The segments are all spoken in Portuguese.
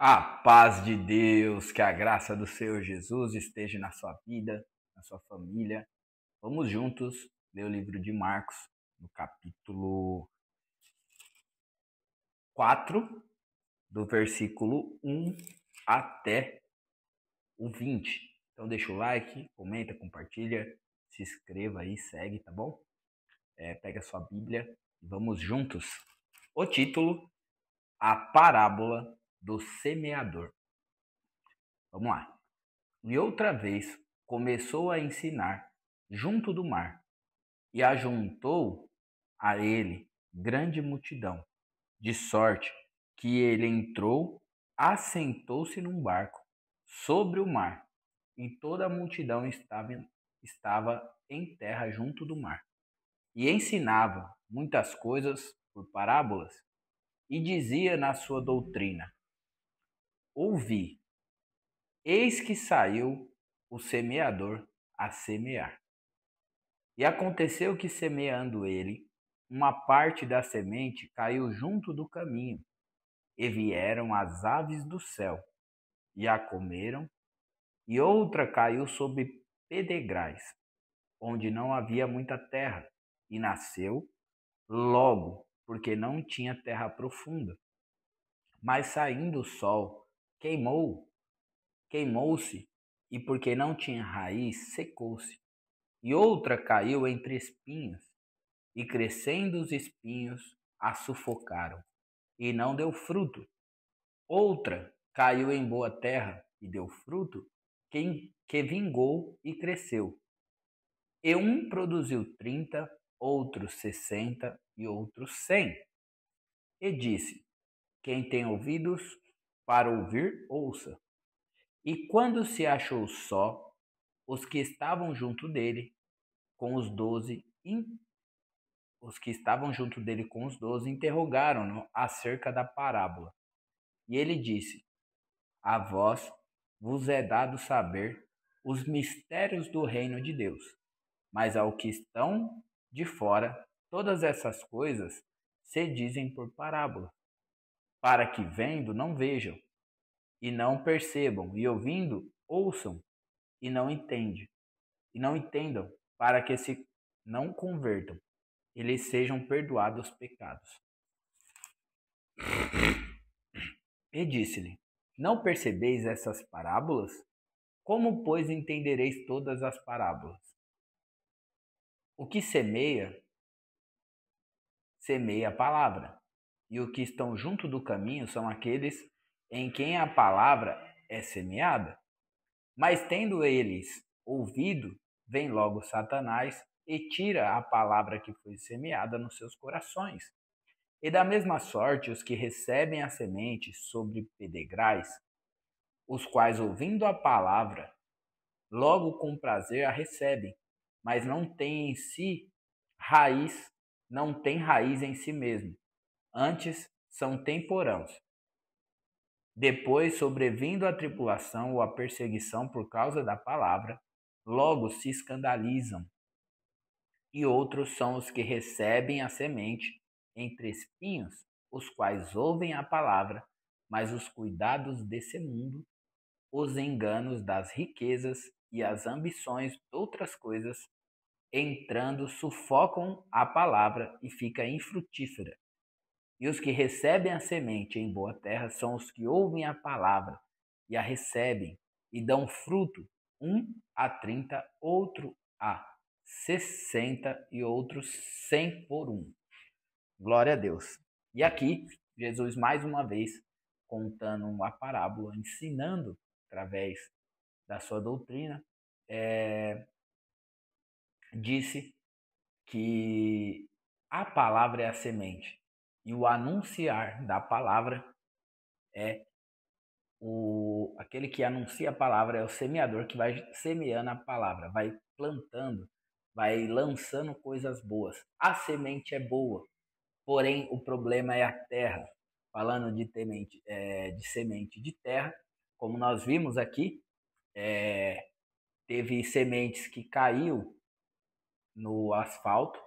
A paz de Deus, que a graça do Senhor Jesus esteja na sua vida, na sua família. Vamos juntos ler o livro de Marcos, no capítulo 4, do versículo 1 até o 20. Então deixa o like, comenta, compartilha, se inscreva aí, segue, tá bom? Pega a sua Bíblia e vamos juntos. O título: A Parábola do Semeador. Vamos lá. E outra vez começou a ensinar junto do mar, e ajuntou a ele grande multidão, de sorte que ele entrou, assentou-se num barco sobre o mar, e toda a multidão estava em terra junto do mar. E ensinava muitas coisas por parábolas, e dizia na sua doutrina: Ouvi, eis que saiu o semeador a semear. E aconteceu que, semeando ele, uma parte da semente caiu junto do caminho, e vieram as aves do céu, e a comeram, e outra caiu sobre pedregais, onde não havia muita terra, e nasceu logo, porque não tinha terra profunda. Mas saindo o sol, queimou-se, e porque não tinha raiz, secou-se. E outra caiu entre espinhos, e crescendo os espinhos, a sufocaram, e não deu fruto. Outra caiu em boa terra, e deu fruto, que vingou e cresceu. E um produziu 30, outro 60 e outro 100. E disse: Quem tem ouvidos para ouvir, ouça. E quando se achou só, os que estavam junto dele, com os 12, interrogaram-no acerca da parábola. E ele disse: A vós vos é dado saber os mistérios do reino de Deus, mas ao que estão de fora, todas essas coisas se dizem por parábola, para que vendo não vejam, e não percebam, e ouvindo ouçam, e não entendam, para que se não convertam, e lhes sejam perdoados os pecados. E disse-lhe: Não percebeis essas parábolas? Como, pois, entendereis todas as parábolas? O que semeia, semeia a palavra, e o que estão junto do caminho são aqueles em quem a palavra é semeada. Mas tendo eles ouvido, vem logo Satanás e tira a palavra que foi semeada nos seus corações. E da mesma sorte, os que recebem a semente sobre pedregais, os quais, ouvindo a palavra, logo com prazer a recebem, mas não têm em si raiz, não têm raiz em si mesmo. Antes são temporãos. Depois, sobrevindo a tribulação ou a perseguição por causa da palavra, logo se escandalizam. E outros são os que recebem a semente entre espinhos, os quais ouvem a palavra, mas os cuidados desse mundo, os enganos das riquezas e as ambições de outras coisas, entrando, sufocam a palavra e fica infrutífera. E os que recebem a semente em boa terra são os que ouvem a palavra e a recebem e dão fruto, um a 30, outro a 60 e outros 100 por um. Glória a Deus. E aqui, Jesus mais uma vez contando uma parábola, ensinando através da sua doutrina, disse que a palavra é a semente e o anunciar da palavra é aquele que anuncia a palavra, é o semeador que vai semeando a palavra, vai plantando, vai lançando coisas boas. A semente é boa, porém o problema é a terra. Falando de semente de terra, como nós vimos aqui, teve sementes que caiu no asfalto,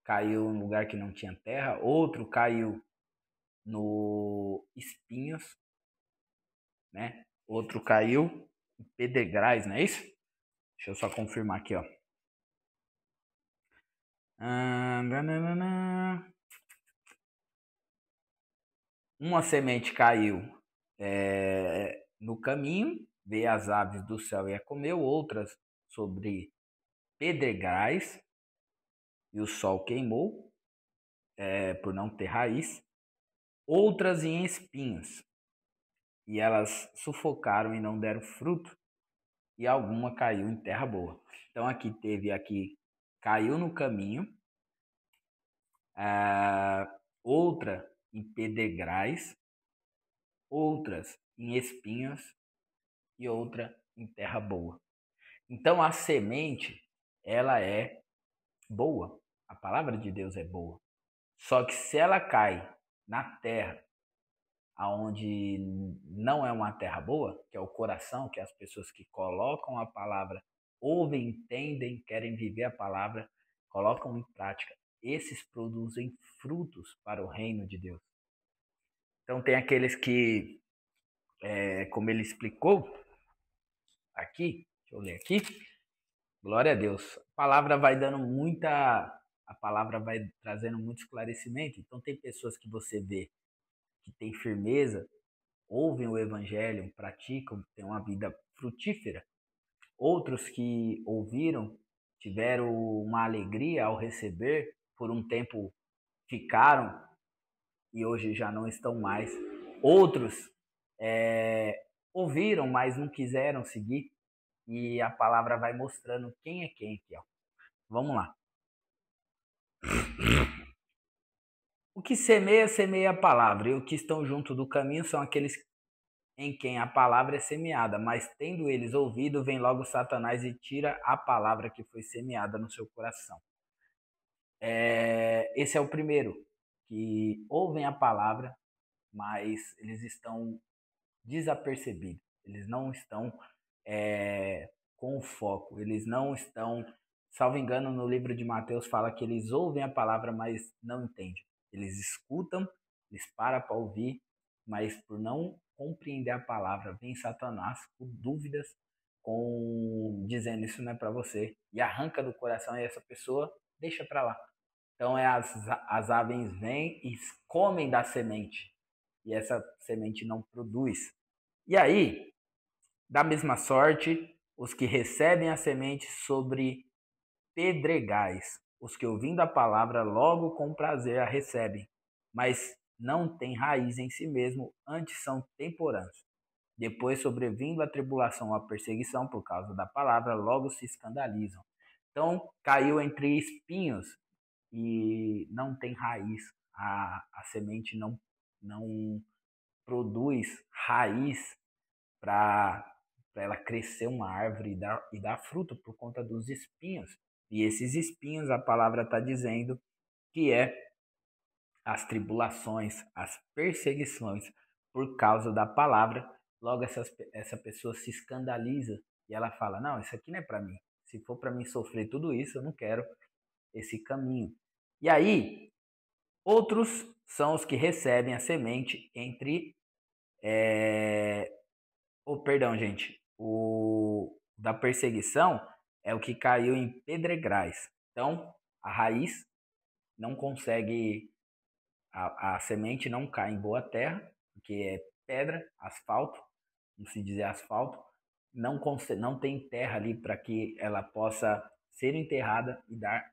caiu em lugar que não tinha terra, outro caiu no espinhos, né? Outro caiu em pedregais, não é isso? Deixa eu só confirmar aqui, ó. Uma semente caiu no caminho, veio as aves do céu e a comeu, outras sobre pedregais, e o sol queimou por não ter raiz, outras em espinhos, e elas sufocaram e não deram fruto, e alguma caiu em terra boa. Então aqui caiu no caminho, outra em pedregais, outras em espinhos e outra em terra boa. Então a semente, ela é boa. A palavra de Deus é boa. Só que se ela cai na terra aonde não é uma terra boa, que é o coração, que é as pessoas que colocam a palavra, ouvem, entendem, querem viver a palavra, colocam em prática, esses produzem frutos para o reino de Deus. Então tem aqueles que, como ele explicou aqui, deixa eu ler aqui, glória a Deus. A palavra vai trazendo muito esclarecimento. Então tem pessoas que você vê que tem firmeza, ouvem o evangelho, praticam, têm uma vida frutífera. Outros que ouviram, tiveram uma alegria ao receber, por um tempo ficaram e hoje já não estão mais. Outros ouviram, mas não quiseram seguir. E a palavra vai mostrando quem é quem aqui, ó. Vamos lá. O que semeia, semeia a palavra, e os que estão junto do caminho são aqueles em quem a palavra é semeada, mas tendo eles ouvido, vem logo Satanás e tira a palavra que foi semeada no seu coração. Esse é o primeiro, que ouvem a palavra, mas eles estão desapercebidos, eles não estão com o foco, eles não estão, salvo engano, no livro de Mateus fala que eles ouvem a palavra, mas não entendem. Eles escutam, eles param para ouvir, mas por não compreender a palavra, vem Satanás com dúvidas, dizendo isso não é para você, e arranca do coração e essa pessoa deixa para lá. Então as aves vêm e comem da semente, e essa semente não produz. E aí, da mesma sorte, os que recebem a semente sobre pedregais, os que ouvindo a palavra logo com prazer a recebem, mas não têm raiz em si mesmo, antes são temporâneos. Depois, sobrevindo a tribulação ou a perseguição por causa da palavra, logo se escandalizam. Então, caiu entre espinhos e não tem raiz. A semente não produz raiz para ela crescer uma árvore e dar fruto por conta dos espinhos. E esses espinhos, a palavra está dizendo que é as tribulações, as perseguições por causa da palavra. Logo essa pessoa se escandaliza e ela fala: não, isso aqui não é para mim. Se for para mim sofrer tudo isso, eu não quero esse caminho. E aí, outros são os que recebem a semente entre perdão, gente. O da perseguição é o que caiu em pedregais. Então, a raiz não consegue, a semente não cai em boa terra, porque é pedra, asfalto, não se dizer asfalto, não tem terra ali para que ela possa ser enterrada e dar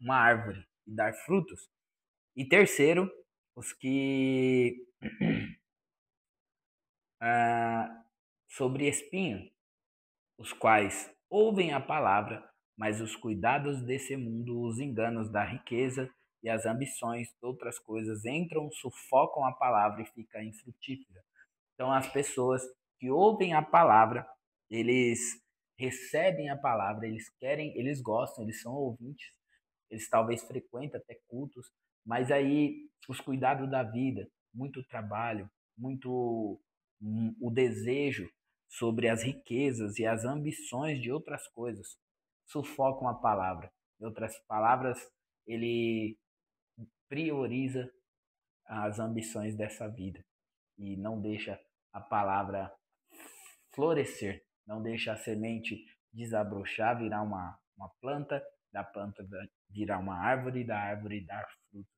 uma árvore e dar frutos. E terceiro, os que sobre espinho, os quais ouvem a palavra, mas os cuidados desse mundo, os enganos da riqueza e as ambições de outras coisas entram, sufocam a palavra e fica infrutífera. Então, as pessoas que ouvem a palavra, eles recebem a palavra, eles querem, eles gostam, eles são ouvintes, eles talvez frequentam até cultos, mas aí os cuidados da vida, muito trabalho, muito o desejo sobre as riquezas e as ambições de outras coisas sufocam a palavra. Em outras palavras, ele prioriza as ambições dessa vida e não deixa a palavra florescer. Não deixa a semente desabrochar, virar uma planta, da planta virar uma árvore, da árvore dar frutos.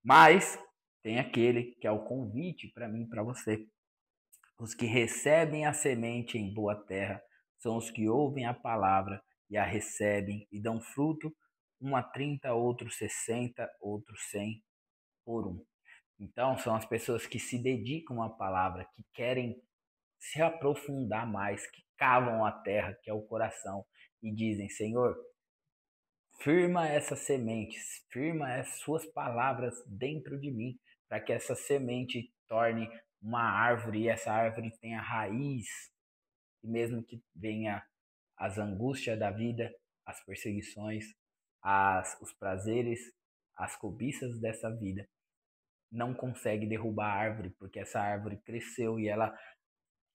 Mas tem aquele que é o convite para mim e para você. Os que recebem a semente em boa terra são os que ouvem a palavra e a recebem e dão fruto, um a 30, outro 60, outro 100 por um. Então, são as pessoas que se dedicam à palavra, que querem se aprofundar mais, que cavam a terra, que é o coração, e dizem: Senhor, firma essas sementes, firma as suas palavras dentro de mim, para que essa semente torne uma árvore e essa árvore tenha raiz, e mesmo que venha as angústias da vida, as perseguições, os prazeres, as cobiças dessa vida, não consegue derrubar a árvore, porque essa árvore cresceu e ela,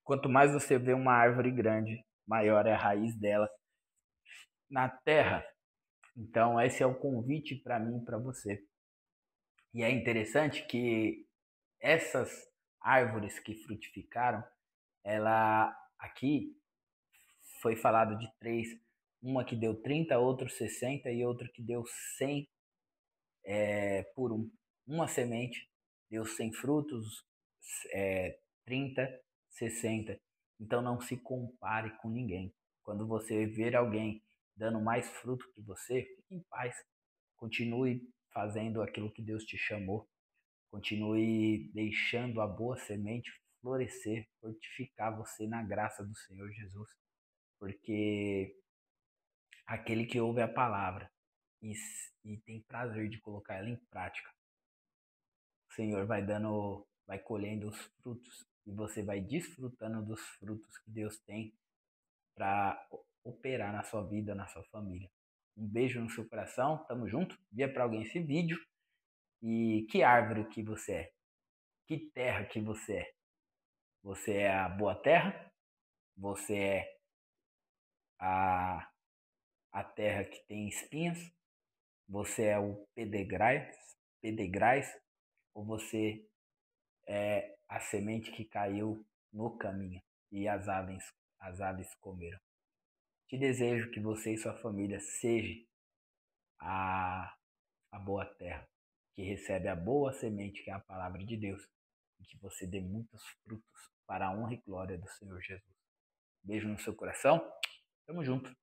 quanto mais você vê uma árvore grande, maior é a raiz dela na terra. Então, esse é o convite para mim e para você. E é interessante que essas árvores que frutificaram, ela aqui foi falado de três, uma que deu 30, outra 60 e outra que deu 100 por um. Uma semente deu 100 frutos, 30, 60. Então não se compare com ninguém. Quando você ver alguém dando mais fruto que você, fique em paz. Continue fazendo aquilo que Deus te chamou. Continue deixando a boa semente florescer, fortificar você na graça do Senhor Jesus. Porque aquele que ouve a palavra e tem prazer de colocar ela em prática, o Senhor vai colhendo os frutos e você vai desfrutando dos frutos que Deus tem para operar na sua vida, na sua família. Um beijo no seu coração, tamo junto. Envia para alguém esse vídeo. E que árvore que você é? Que terra que você é? Você é a boa terra? Você é a, a terra que tem espinhos? Você é o pedregais? Ou você é a semente que caiu no caminho e as aves comeram? Te desejo que você e sua família sejam a, a boa terra, que recebe a boa semente, que é a palavra de Deus, e que você dê muitos frutos para a honra e glória do Senhor Jesus. Beijo no seu coração. Tamo junto.